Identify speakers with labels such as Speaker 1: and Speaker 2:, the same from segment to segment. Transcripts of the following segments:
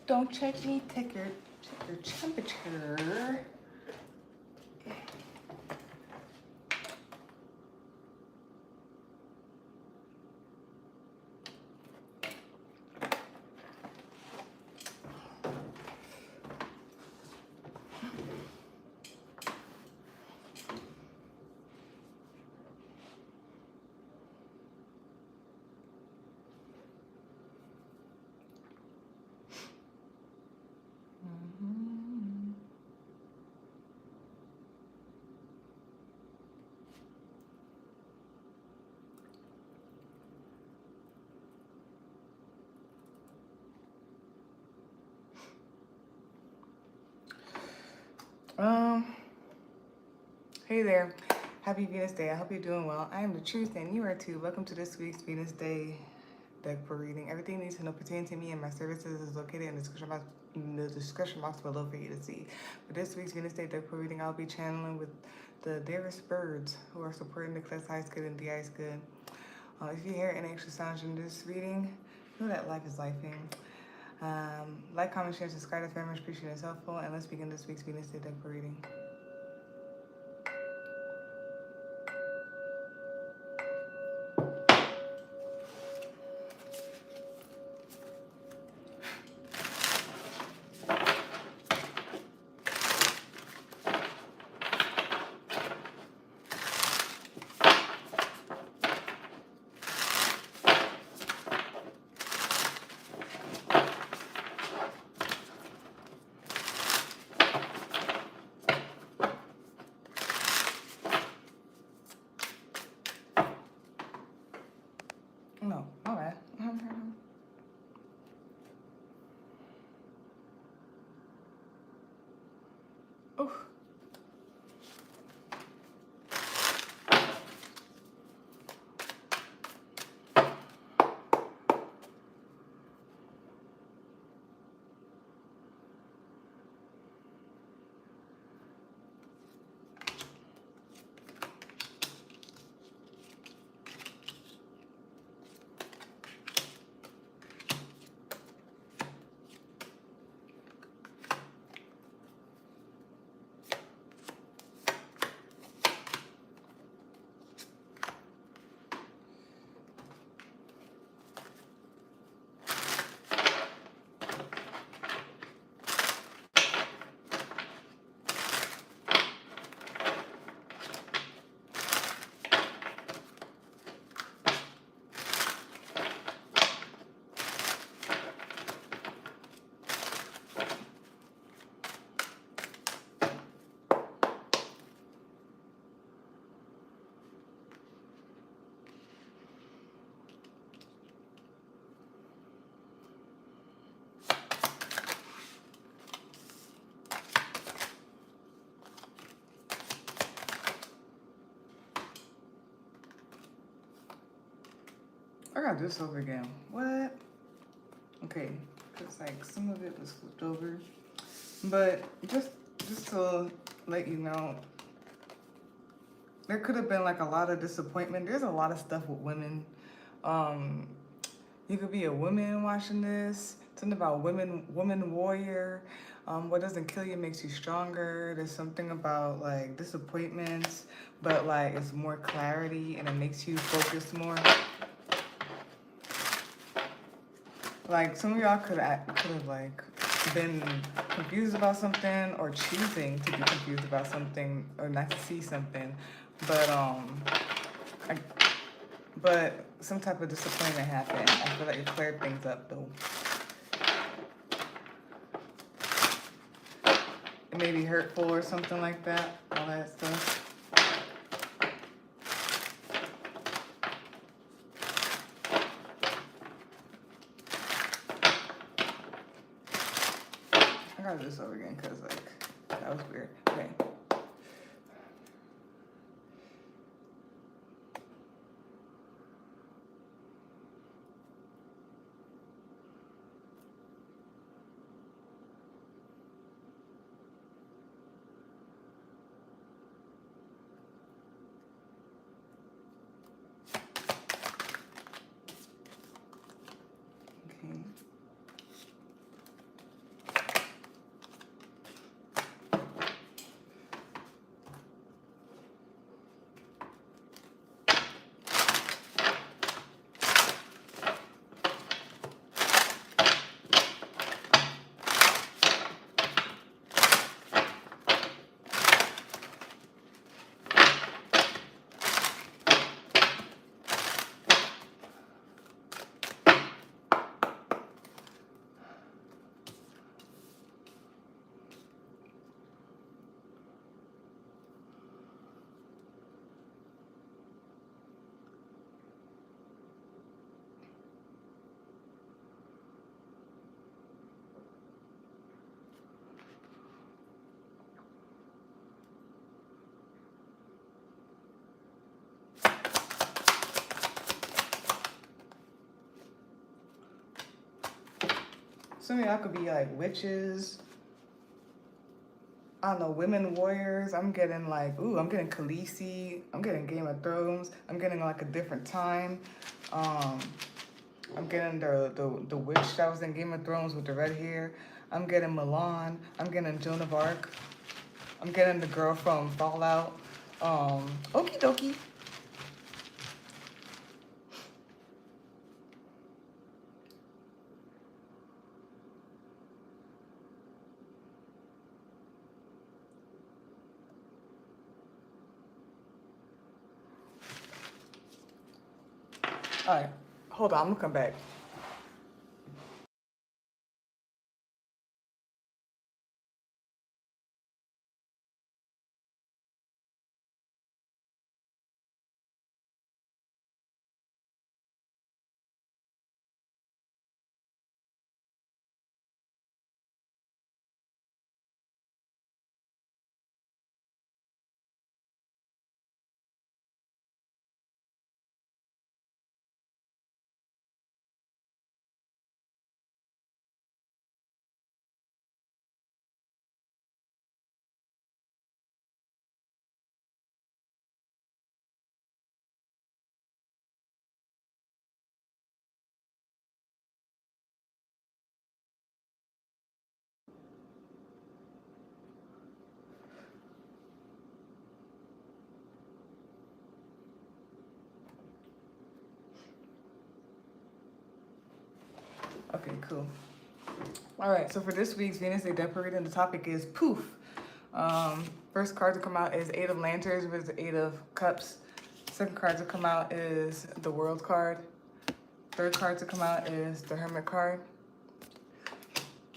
Speaker 1: Don't check me, check your temperature. Hey there. Happy Venus Day. I hope you're doing well. I am the truth and you are too. Welcome to this week's Venus Day deck for reading. Everything you need to know pertaining to me and my services is located in the description box below for you to see. For this week's Venus Day deck for reading, I'll be channeling with the dearest birds who are supporting the class highest good and the highest good. If you hear any extra sounds in this reading, know that life is lifing. Like, comment, share, subscribe if very much appreciated and helpful. And let's begin this week's Venus Day deck for reading. No, all right. Oof. I gotta do this over again. What? Okay, because like some of it was flipped over, but just to let you know, there could have been like a lot of disappointment. There's a lot of stuff with women. You could be a woman watching this. Something about woman warrior. What doesn't kill you makes you stronger. There's something about like disappointments, but like it's more clarity and it makes you focus more. Like some of y'all could have like been confused about something or choosing to be confused about something or not to see something, but some type of disappointment happened. I feel like it cleared things up though. It may be hurtful or something like that, all that stuff. I gotta do this over again because like that was weird. Okay. Some of y'all could be like witches. I don't know, women warriors. I'm getting like, ooh, I'm getting Khaleesi. I'm getting Game of Thrones. I'm getting like a different time. I'm getting the witch that was in Game of Thrones with the red hair. I'm getting Milan. I'm getting Joan of Arc. I'm getting the girl from Fallout. Okie dokie. All right, hold on, I'm gonna come back. Okay, cool. All right, so for this week's Venus Day Decorating, the topic is Poof. First card to come out is Eight of Lanterns with the Eight of Cups. Second card to come out is the World card. Third card to come out is the Hermit card.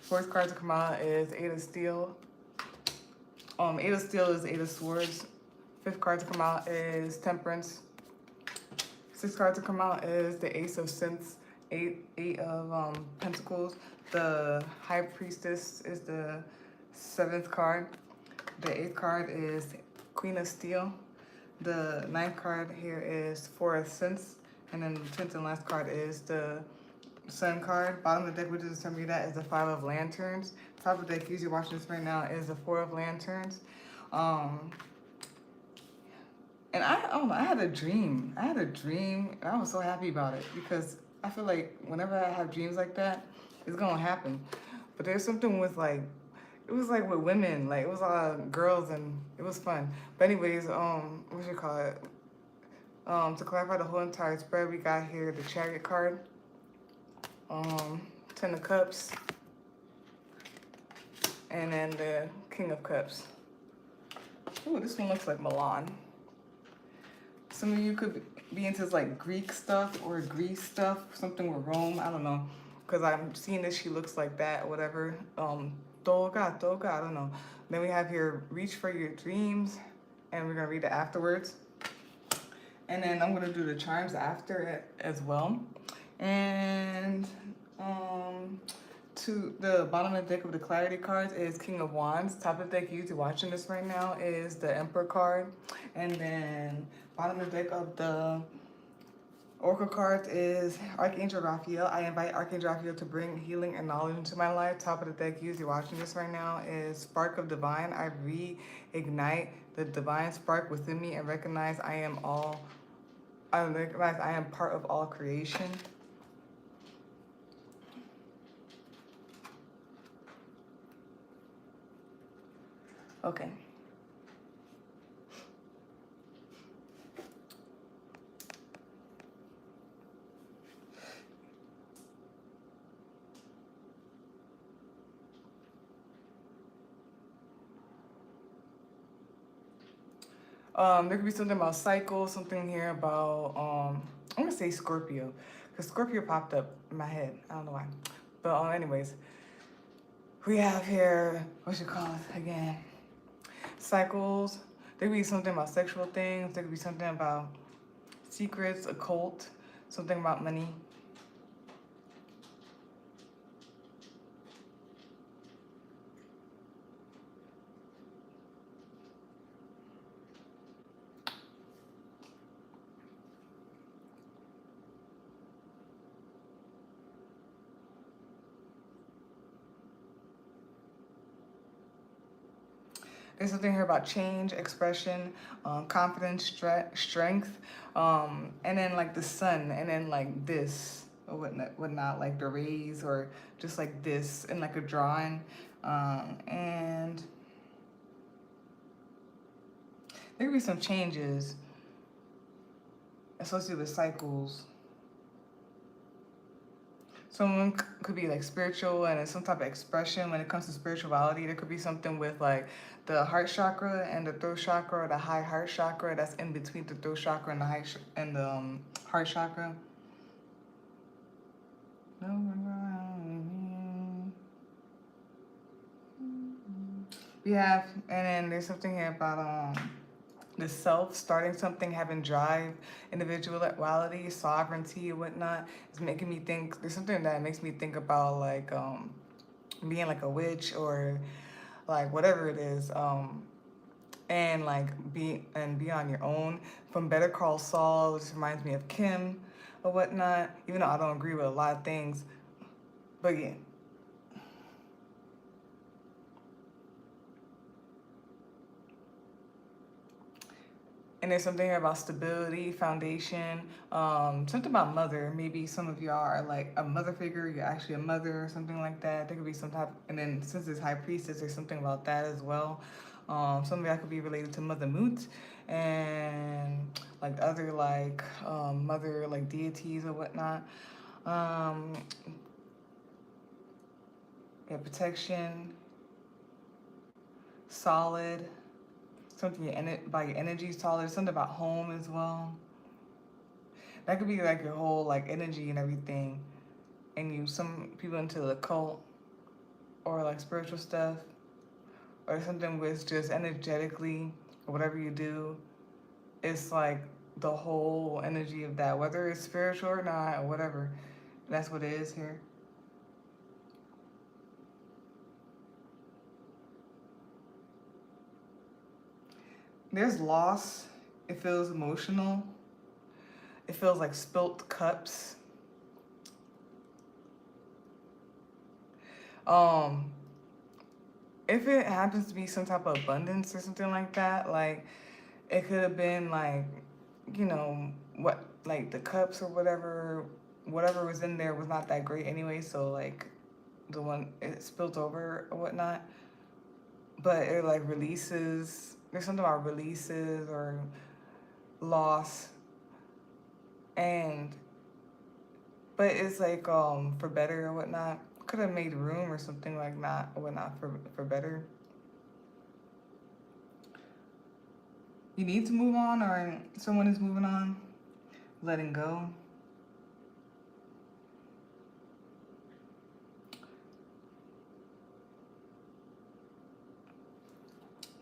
Speaker 1: Fourth card to come out is Eight of Steel. Eight of Steel is Eight of Swords. Fifth card to come out is Temperance. Sixth card to come out is the Ace of Scythes. Eight of Pentacles. The High Priestess is the seventh card. The eighth card is Queen of Steel. The ninth card here is Four of Scythes. And then the 10th and last card is the Sun card. Bottom of the deck, which is telling me that, is the Five of Lanterns. Top of the deck, usually watching this right now, is the Four of Lanterns. And I don't know, I had a dream. And I was so happy about it because I feel like whenever I have dreams like that, it's gonna happen. But there's something with like, it was like with women, like it was a lot of girls and it was fun. But anyways, what you call it? To clarify the whole entire spread, we got here the Chariot card, Ten of Cups, and then the King of Cups. Ooh, this one looks like Milan. Some of you could be into like Greek stuff or Greece stuff, something with Rome, I don't know. Because I'm seeing that she looks like that, whatever. Toga, I don't know. Then we have here, Reach for Your Dreams, and we're gonna read it afterwards. And then I'm gonna do the charms after it as well. And to the bottom of the deck of the clarity cards is King of Wands. Top of the deck, you watching this right now, is the Emperor card. And then bottom of the deck of the Oracle cards is Archangel Raphael. I invite Archangel Raphael to bring healing and knowledge into my life. Top of the deck, usually watching this right now, is Spark of Divine. I reignite the divine spark within me and recognize I am part of all creation. Okay. There could be something about cycles, something here about, I'm gonna say Scorpio, because Scorpio popped up in my head. I don't know why. But anyways, we have here, what you call it again? Cycles. There could be something about sexual things. There could be something about secrets, occult, something about money. There's something here about change, expression, confidence, strength, and then like the sun, and then like this or whatnot, like the rays, or just like this in like a drawing, and there could be some changes associated with cycles. Someone could be like spiritual and some type of expression when it comes to spirituality. There could be something with like the heart chakra and the throat chakra, or the high heart chakra that's in between the throat chakra and the heart chakra. We have, and then there's something here about the self, starting something, having drive, individuality, sovereignty, and whatnot. It's making me think. There's something that makes me think about like being like a witch, or like whatever it is, and like be on your own. From Better Call Saul, which reminds me of Kim, or whatnot. Even though I don't agree with a lot of things, but yeah. And there's something here about stability, foundation, something about mother. Maybe some of y'all are like a mother figure, you're actually a mother or something like that. There could be some type, and then since it's high priestess, there's something about that as well. Some of y'all could be related to Mother Moot, and like other like mother like deities or whatnot. Yeah, protection, solid. Something about your energy, solid. Something about home as well. That could be like your whole like energy and everything. And you, some people into the cult or like spiritual stuff, or something with just energetically, or whatever you do, it's like the whole energy of that, whether it's spiritual or not, or whatever. That's what it is here. There's loss. It feels emotional. It feels like spilt cups. If it happens to be some type of abundance or something like that, like it could have been like, you know, what, like the cups or whatever was in there was not that great anyway, so like the one it spilled over or whatnot. But it like releases, there's something about releases or loss, and but it's like for better or whatnot. Could have made room or something like that or whatnot for better. You need to move on, or someone is moving on, letting go.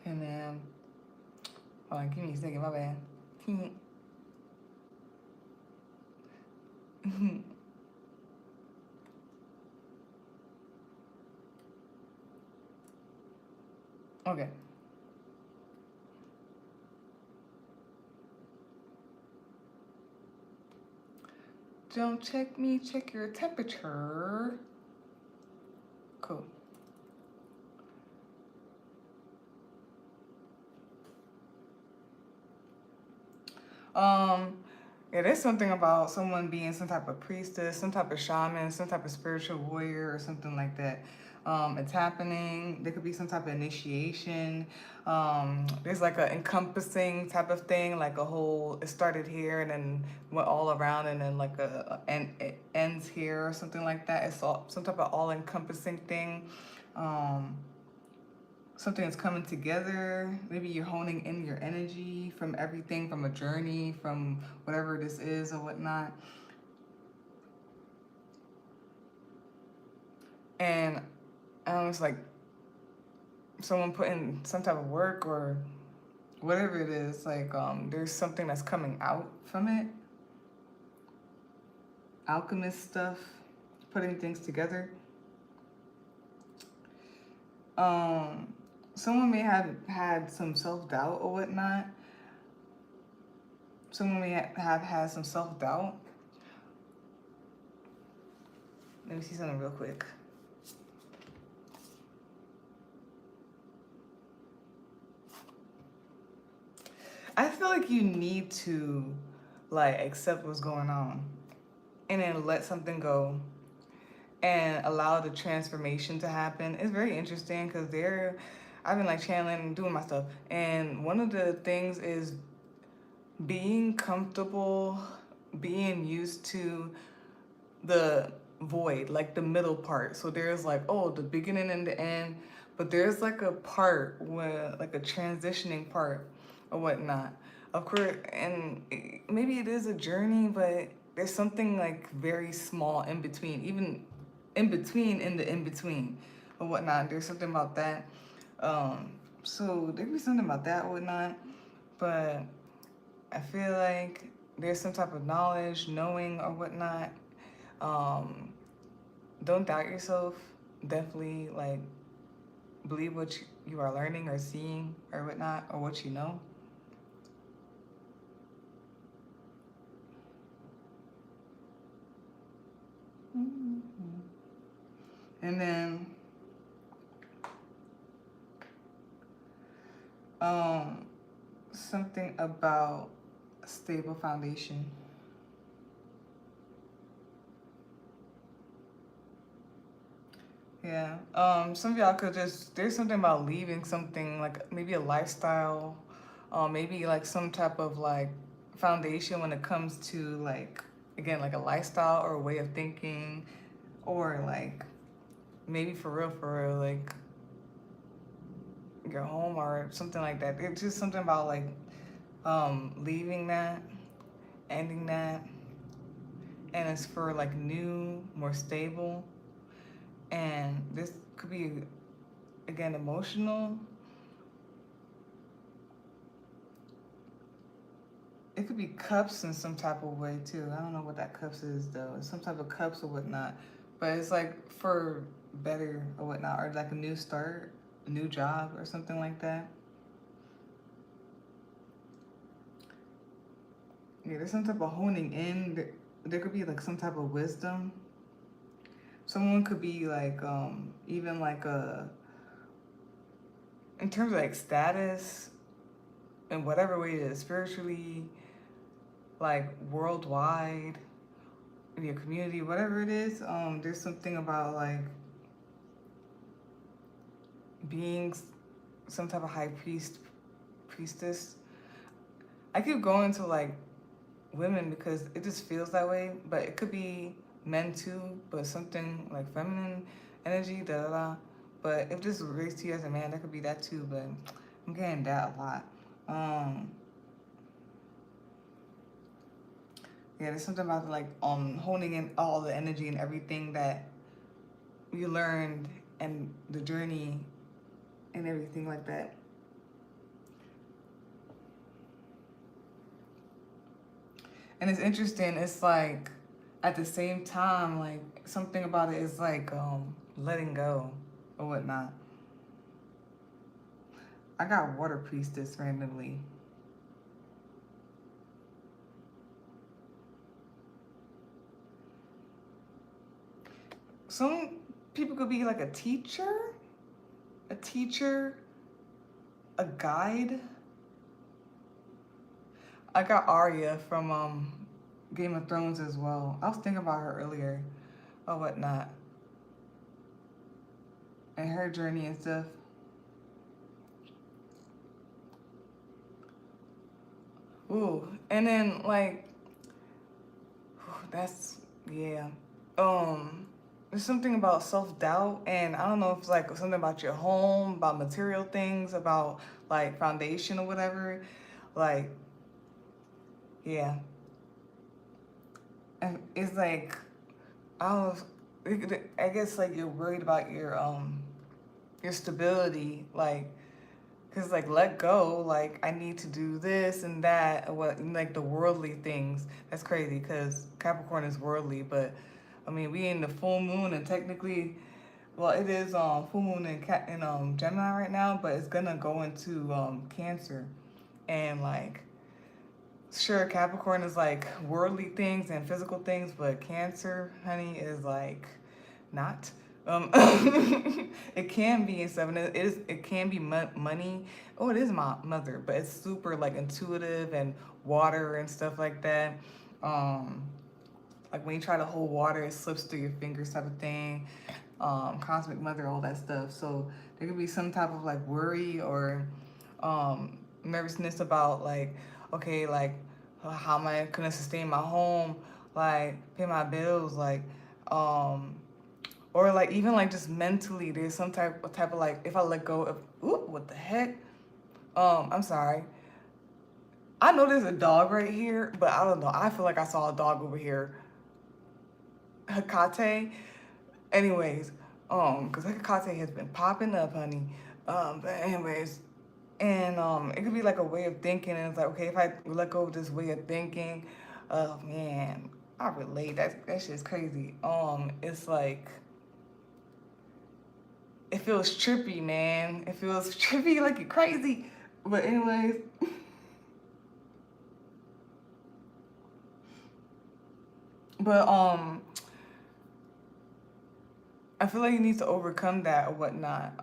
Speaker 1: And then, hold on, give me a second, my bad. Okay. Don't check me, check your temperature. Cool. Yeah, there's something about someone being some type of priestess, some type of shaman, some type of spiritual warrior, or something like that. It's happening. There could be some type of initiation. There's like a encompassing type of thing, like a whole. It started here and then went all around, and then like and it ends here or something like that. It's all some type of all-encompassing thing. Something that's coming together. Maybe you're honing in your energy from everything, from a journey, from whatever this is or whatnot. And it's like someone putting some type of work or whatever it is, like there's something that's coming out from it. Alchemist stuff, putting things together. Someone may have had some self-doubt or whatnot. Someone may have had some self-doubt. Let me see something real quick. like you need to like accept what's going on and then let something go and allow the transformation to happen. It's very interesting because I've been like channeling and doing my stuff, and one of the things is being comfortable, being used to the void, like the middle part. So there's like, oh, the beginning and the end, but there's like a part where like a transitioning part or whatnot. Of course, and maybe it is a journey, but there's something like very small in between, even in between in the in between or whatnot. There's something about that. So there could be something about that or whatnot, but I feel like there's some type of knowledge, knowing or whatnot. Don't doubt yourself. Definitely like believe what you are learning or seeing or whatnot, or what you know. And then something about a stable foundation. Yeah. Some of y'all could just, there's something about leaving something like maybe a lifestyle, maybe like some type of like foundation when it comes to like, again, like a lifestyle or a way of thinking, or like maybe for real, like your home or something like that. It's just something about like leaving that, ending that, and it's for like new, more stable. And this could be, again, emotional. It could be cups in some type of way too. I don't know what that cups is though. It's some type of cups or whatnot. But it's like for better or whatnot, or like a new start, a new job or something like that. Yeah, there's some type of honing in. There could be like some type of wisdom. Someone could be like, even like in terms of like status, in whatever way it is, spiritually, like worldwide, in your community, whatever it is, there's something about like being some type of high priestess. I keep going to like women because it just feels that way, but it could be men too, but something like feminine energy, da da da. But if this relates to you as a man, that could be that too, but I'm getting that a lot. Yeah, there's something about like honing in all the energy and everything that you learned and the journey and everything like that. And it's interesting, it's like at the same time, like something about it is like letting go or whatnot. I got water priestess randomly. Some people could be like a teacher, a guide. I got Arya from Game of Thrones as well. I was thinking about her earlier or whatnot, and her journey and stuff. Ooh, and then like that's, yeah. There's something about self-doubt, and I don't know if it's like something about your home, about material things, about like foundation or whatever. Like, yeah. And it's like, I don't know, I guess like you're worried about your stability, like, cause like let go, like I need to do this and that, or what, like the worldly things. That's crazy, cause Capricorn is worldly, but I mean we in the full moon, and technically, well it is full moon in Gemini right now, but it's gonna go into Cancer, and like sure Capricorn is like worldly things and physical things, but Cancer, honey, is like not. Um, it can be and stuff, and it can be money. Oh, it is my mother, but it's super like intuitive and water and stuff like that. Um, like when you try to hold water, it slips through your fingers type of thing. Cosmic mother, all that stuff. So there could be some type of like worry or nervousness about like, okay, like how am I gonna sustain my home, like pay my bills, like um or like even like just mentally there's some type of like if I let go of ooh, what the heck? I'm sorry. I know there's a dog right here, but I don't know. I feel like I saw a dog over here. Hecate. Anyways, because Hecate has been popping up, honey. But anyways, and it could be like a way of thinking, and it's like, okay, if I let go of this way of thinking, oh man, I relate. That shit's crazy. It's like it feels trippy, man. It feels trippy, like you're crazy. But anyways, but I feel like you need to overcome that or whatnot.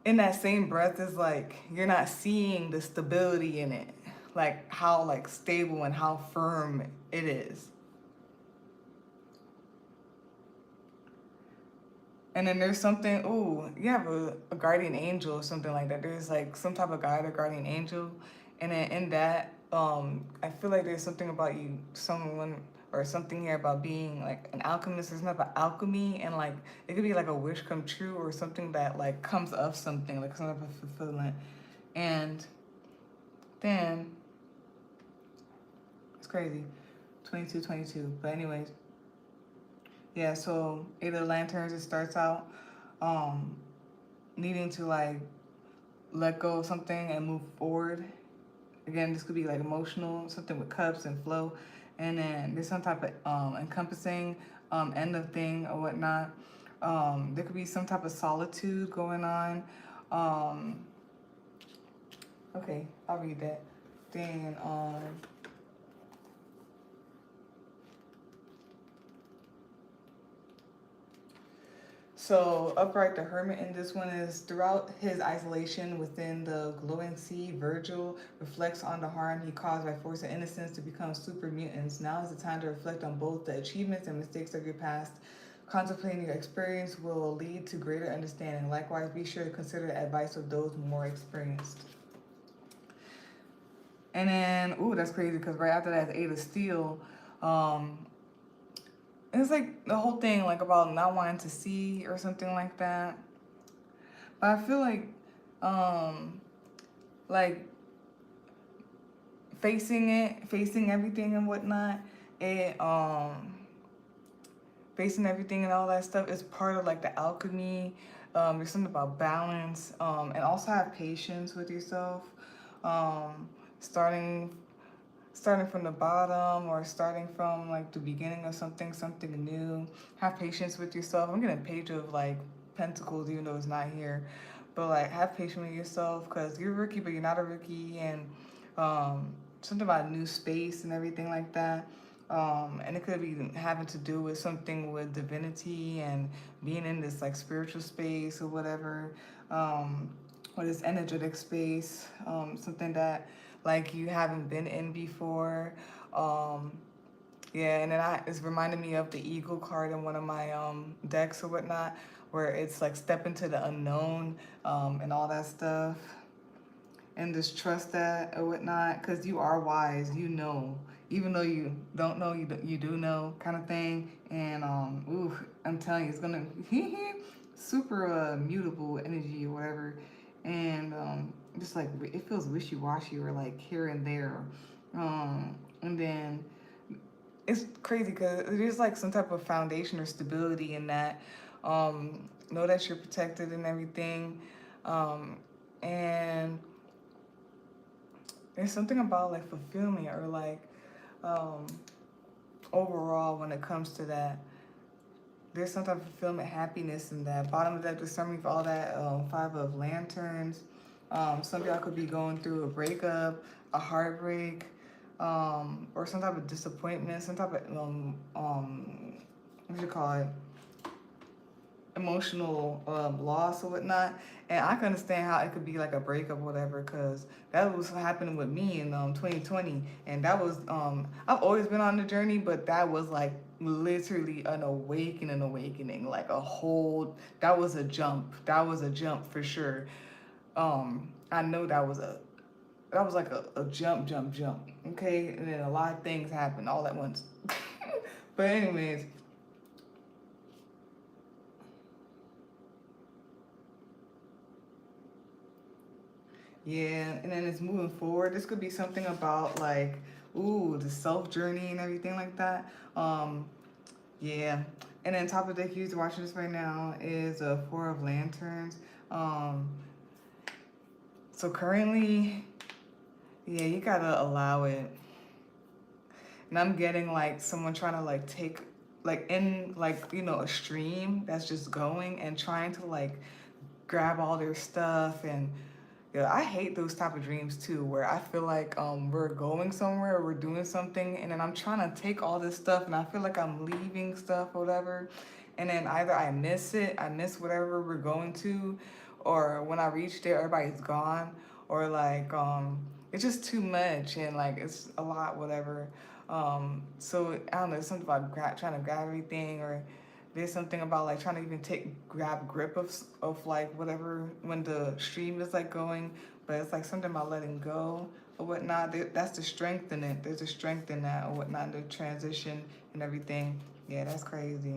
Speaker 1: In that same breath is like you're not seeing the stability in it, like how like stable and how firm it is. And then there's something, ooh, you have a guardian angel or something like that. There's like some type of guide or guardian angel. And then in that, I feel like there's something about you, someone or something here about being like an alchemist. There's not about alchemy and like it could be like a wish come true or something that like comes of something, like some type of fulfillment. And then it's crazy. 22, 22. But anyways, yeah, so Eight of Lanterns, it starts out um needing to like let go of something and move forward. Again, this could be like emotional, something with cups and flow. And then there's some type of encompassing end of thing or whatnot. There could be some type of solitude going on. Um, okay, I'll read that. Then so upright the hermit in this one is throughout his isolation within the glowing sea, Virgil reflects on the harm he caused by forcing innocents to become super mutants. Now is the time to reflect on both the achievements and mistakes of your past. Contemplating your experience will lead to greater understanding. Likewise, be sure to consider the advice of those more experienced. And then, ooh, that's crazy because right after that is Eight of Steel. Um, it's like the whole thing like about not wanting to see or something like that. But I feel like facing everything and whatnot, it facing everything and all that stuff is part of like the alchemy. There's something about balance, and also have patience with yourself. Um, starting starting from the bottom or starting from like the beginning of something new. Have patience with yourself. I'm getting a page of like pentacles even though it's not here, but like have patience with yourself because you're a rookie but you're not a rookie. And something about new space and everything like that. And it could be having to do with something with divinity and being in this like spiritual space or whatever, or this energetic space, something that like you haven't been in before. Um, yeah, and then it's reminding me of the Eagle card in one of my decks or whatnot, where it's like step into the unknown and all that stuff. And just trust that or whatnot, because you are wise, you know. Even though you don't know, you do know kind of thing. And, ooh, I'm telling you, it's going to, super mutable energy or whatever. And just like, it feels wishy-washy or like here and there. And then it's crazy because there's like some type of foundation or stability in that. Know that you're protected and everything. And there's something about like fulfillment or like overall when it comes to that. There's some type of fulfillment, happiness in that. Bottom of that, the summary for all that, Five of Lanterns. Some of y'all could be going through a breakup, a heartbreak, or some type of disappointment, some type of what you call it, emotional loss or whatnot. And I can understand how it could be like a breakup or whatever, because that was happening with me in 2020. And that was, I've always been on the journey, but that was like literally an awakening, like a whole, that was a jump. That was a jump for sure. I know that was like a jump. Okay. And then a lot of things happened all at once. But anyways, yeah, and then it's moving forward. This could be something about like, ooh, the self journey and everything like that. Yeah. And then top of the deck, who's watching this right now, is a Four of Lanterns. Um, so currently, yeah, you gotta allow it. And I'm getting like someone trying to like take, like in like, you know, a stream that's just going and trying to like grab all their stuff. And yeah, I hate those type of dreams too, where I feel like we're going somewhere or we're doing something, and then I'm trying to take all this stuff, and I feel like I'm leaving stuff or whatever, and then either I miss it, I miss whatever we're going to, or when I reach there, everybody's gone, or like it's just too much, and like it's a lot, whatever. So I don't know, something about trying to grab everything, or there's something about like trying to even grab grip of like whatever when the stream is like going, but it's like something about letting go or whatnot. That's the strength in it. There's a strength in that or whatnot, the transition and everything. Yeah, that's crazy.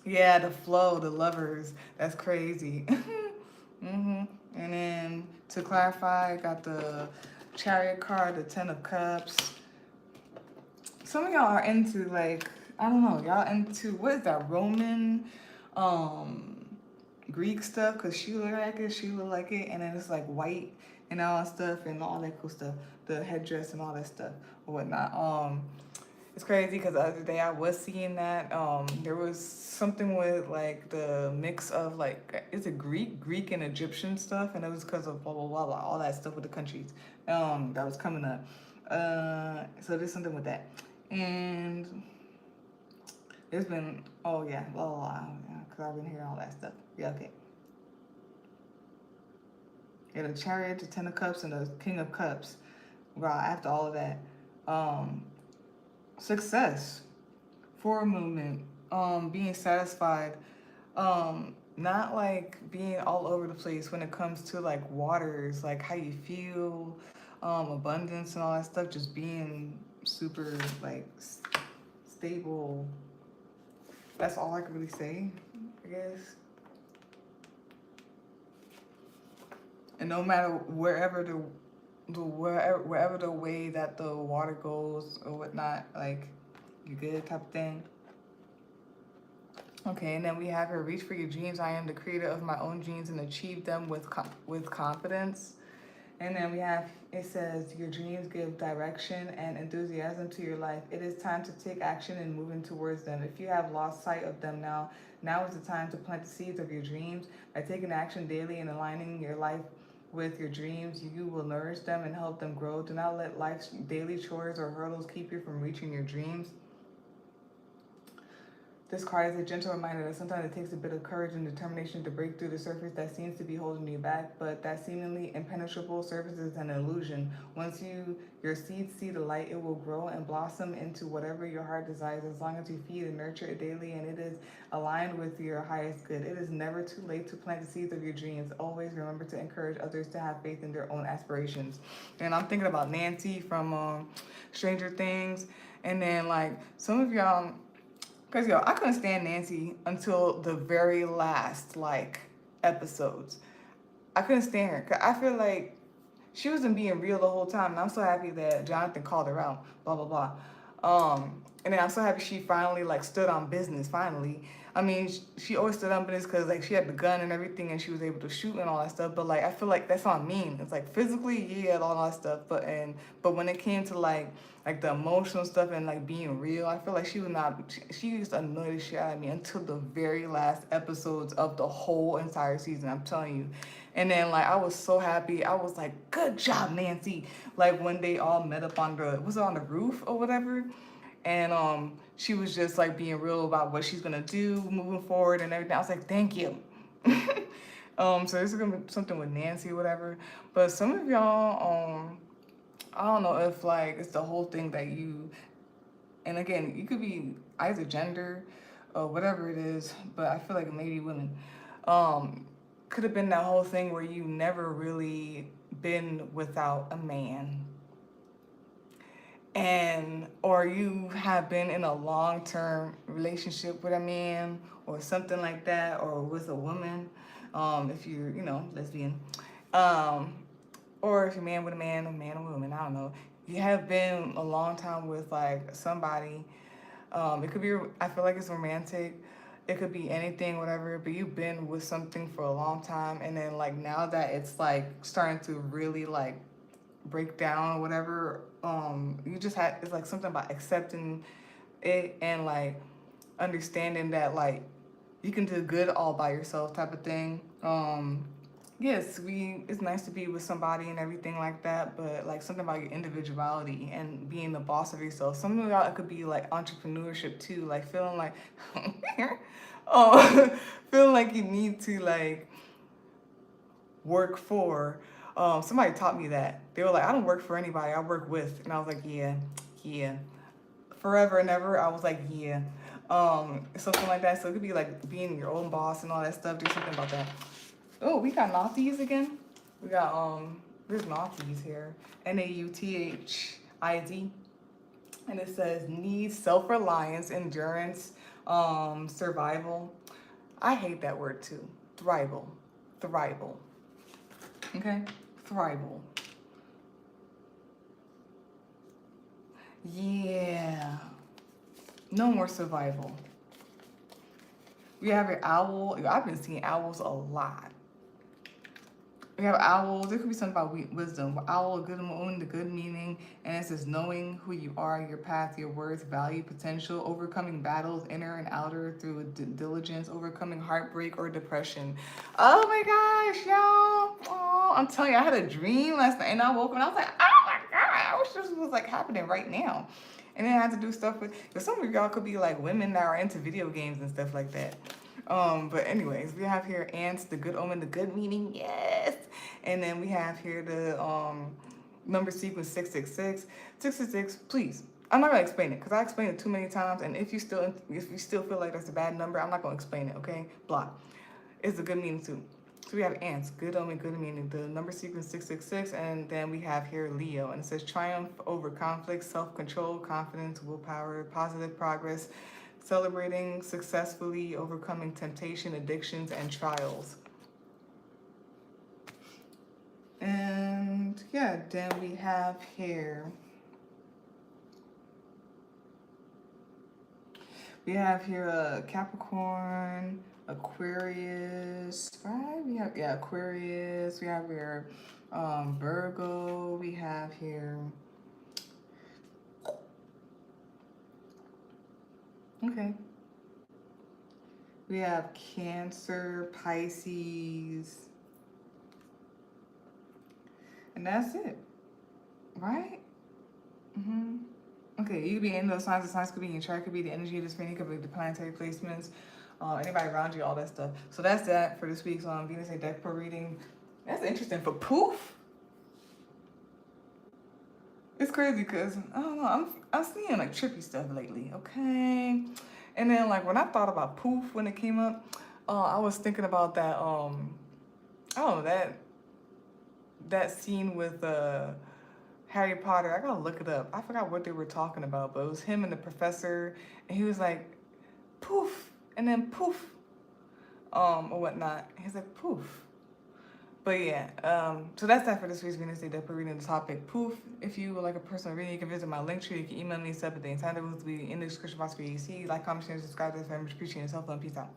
Speaker 1: Yeah, the flow, the lovers, that's crazy. And then to clarify, I got the Chariot card, the Ten of Cups. Some of y'all are into like, I don't know, y'all into, what is that, Roman, Greek stuff, because she look like it, and then it's like white and all that stuff and all that cool stuff, the headdress and all that stuff or whatnot. It's crazy because the other day I was seeing that there was something with like the mix of like, is it Greek and Egyptian stuff, and it was because of blah blah blah blah, all that stuff with the countries that was coming up. So there's something with that, and there's been, oh yeah, blah blah blah, because I've been hearing all that stuff. Yeah, okay. Yeah, the Chariot, the Ten of Cups, and the King of Cups. Wow, after all of that, success, forward movement, being satisfied, not like being all over the place when it comes to like waters, like how you feel, abundance and all that stuff, just being super like stable. That's all I can really say, I guess. And no matter wherever the way that the water goes or whatnot, like you good type of thing. Okay, and then we have here, reach for your dreams. I am the creator of my own dreams and achieve them with confidence. And then we have, it says, your dreams give direction and enthusiasm to your life. It is time to take action and moving towards them. If you have lost sight of them now is the time to plant the seeds of your dreams. By taking action daily and aligning your life with your dreams, you will nourish them and help them grow. Do not let life's daily chores or hurdles keep you from reaching your dreams. This card is a gentle reminder that sometimes it takes a bit of courage and determination to break through the surface that seems to be holding you back, but that seemingly impenetrable surface is an illusion. Once your seeds see the light, it will grow and blossom into whatever your heart desires, as long as you feed and nurture it daily and it is aligned with your highest good. It is never too late to plant the seeds of your dreams. Always remember to encourage others to have faith in their own aspirations. And I'm thinking about Nancy from Stranger Things, and then like some of y'all, because, yo, I couldn't stand Nancy until the very last, like, episodes. I couldn't stand her. Because I feel like she wasn't being real the whole time. And I'm so happy that Jonathan called her out, blah, blah, blah. And then I'm so happy she finally, like, stood on business, finally. I mean, she always stood on business because, like, she had the gun and everything and she was able to shoot and all that stuff. But, like, I feel like that's not mean. It's, like, physically, yeah, all that stuff. But when it came to, like the emotional stuff and, like, being real, I feel like she used to annoy the shit out of me until the very last episodes of the whole entire season, I'm telling you. And then, like, I was so happy. I was like, good job, Nancy. Like, when they all met up on the roof or whatever. And she was just like being real about what she's gonna do moving forward and everything. I was like, thank you. So this is gonna be something with Nancy or whatever. But some of y'all, I don't know if like it's the whole thing that you, and again, you could be either gender or whatever it is, but I feel like maybe women. Could have been that whole thing where you never really been without a man, and or you have been in a long-term relationship with a man or something like that, or with a woman, if you're, you know, lesbian, or if you're man with a man, a man with a woman, I don't know. You have been a long time with like somebody. It could be, I feel like it's romantic. It could be anything, whatever, but you've been with something for a long time, and then like now that it's like starting to really like break down or whatever, you just had, it's like something about accepting it and like understanding that like you can do good all by yourself type of thing. Yes, it's nice to be with somebody and everything like that, but like something about your individuality and being the boss of yourself. Some of y'all, it could be like entrepreneurship too, like feeling like feeling like you need to like work for. Somebody taught me that. They were like, I don't work for anybody, I work with. And I was like, yeah. Forever and ever, I was like, yeah. Something like that. So it could be like being your own boss and all that stuff. Do something about that. Oh, we got Nauthies again. We got, there's Nauthies here. Nauthiz. And it says need self-reliance, endurance, survival. I hate that word too. Thrival. Okay? Thrival. Yeah. No more survival. We have an owl. I've been seeing owls a lot. We have owls. It could be something about wisdom. Owl, a good moon, the good meaning. And it says knowing who you are, your path, your worth, value, potential, overcoming battles, inner and outer through diligence, overcoming heartbreak or depression. Oh my gosh, y'all. Oh, I'm telling you, I had a dream last night and I woke up and I was like, oh my God, I wish this was like happening right now. And then I had to do stuff with, because some of y'all could be like women that are into video games and stuff like that. But anyways, we have here ants, the good omen, the good meaning, yes. And then we have here the number sequence 666. 666, please. I'm not gonna explain it because I explained it too many times. And if you still feel like that's a bad number, I'm not gonna explain it. Okay, block. It's a good meaning too. So we have ants, good omen, good meaning. The number sequence 666, and then we have here Leo, and it says triumph over conflict, self-control, confidence, willpower, positive progress, celebrating successfully, overcoming temptation, addictions, and trials. And yeah, then we have here, a Capricorn, Aquarius, right? We have, yeah, Aquarius. We have here Virgo. We have here, okay. We have Cancer, Pisces, and that's it, right? Okay, you could be in those signs. The signs could be in your chart, could be the energy of this Venus, could be the planetary placements, anybody around you, all that stuff. So that's that for this week's Venus A Deck Pro reading. That's interesting. For Poof, it's crazy because I don't know. I'm seeing like trippy stuff lately. Okay, and then like when I thought about Poof when it came up, I was thinking about that. I don't know, that scene with Harry Potter. I gotta look it up. I forgot what they were talking about, but it was him and the professor, and he was like, poof, and then poof, or whatnot. He's like, poof. But yeah, so that's that for this week's Venus Day Deck Pro reading, the topic Poof. If you would like a personal reading, you can visit my link tree. You can email me separately. Time that will be in the description box for you. See, like, comment, share, subscribe to this very much. Appreciate yourself, and peace out.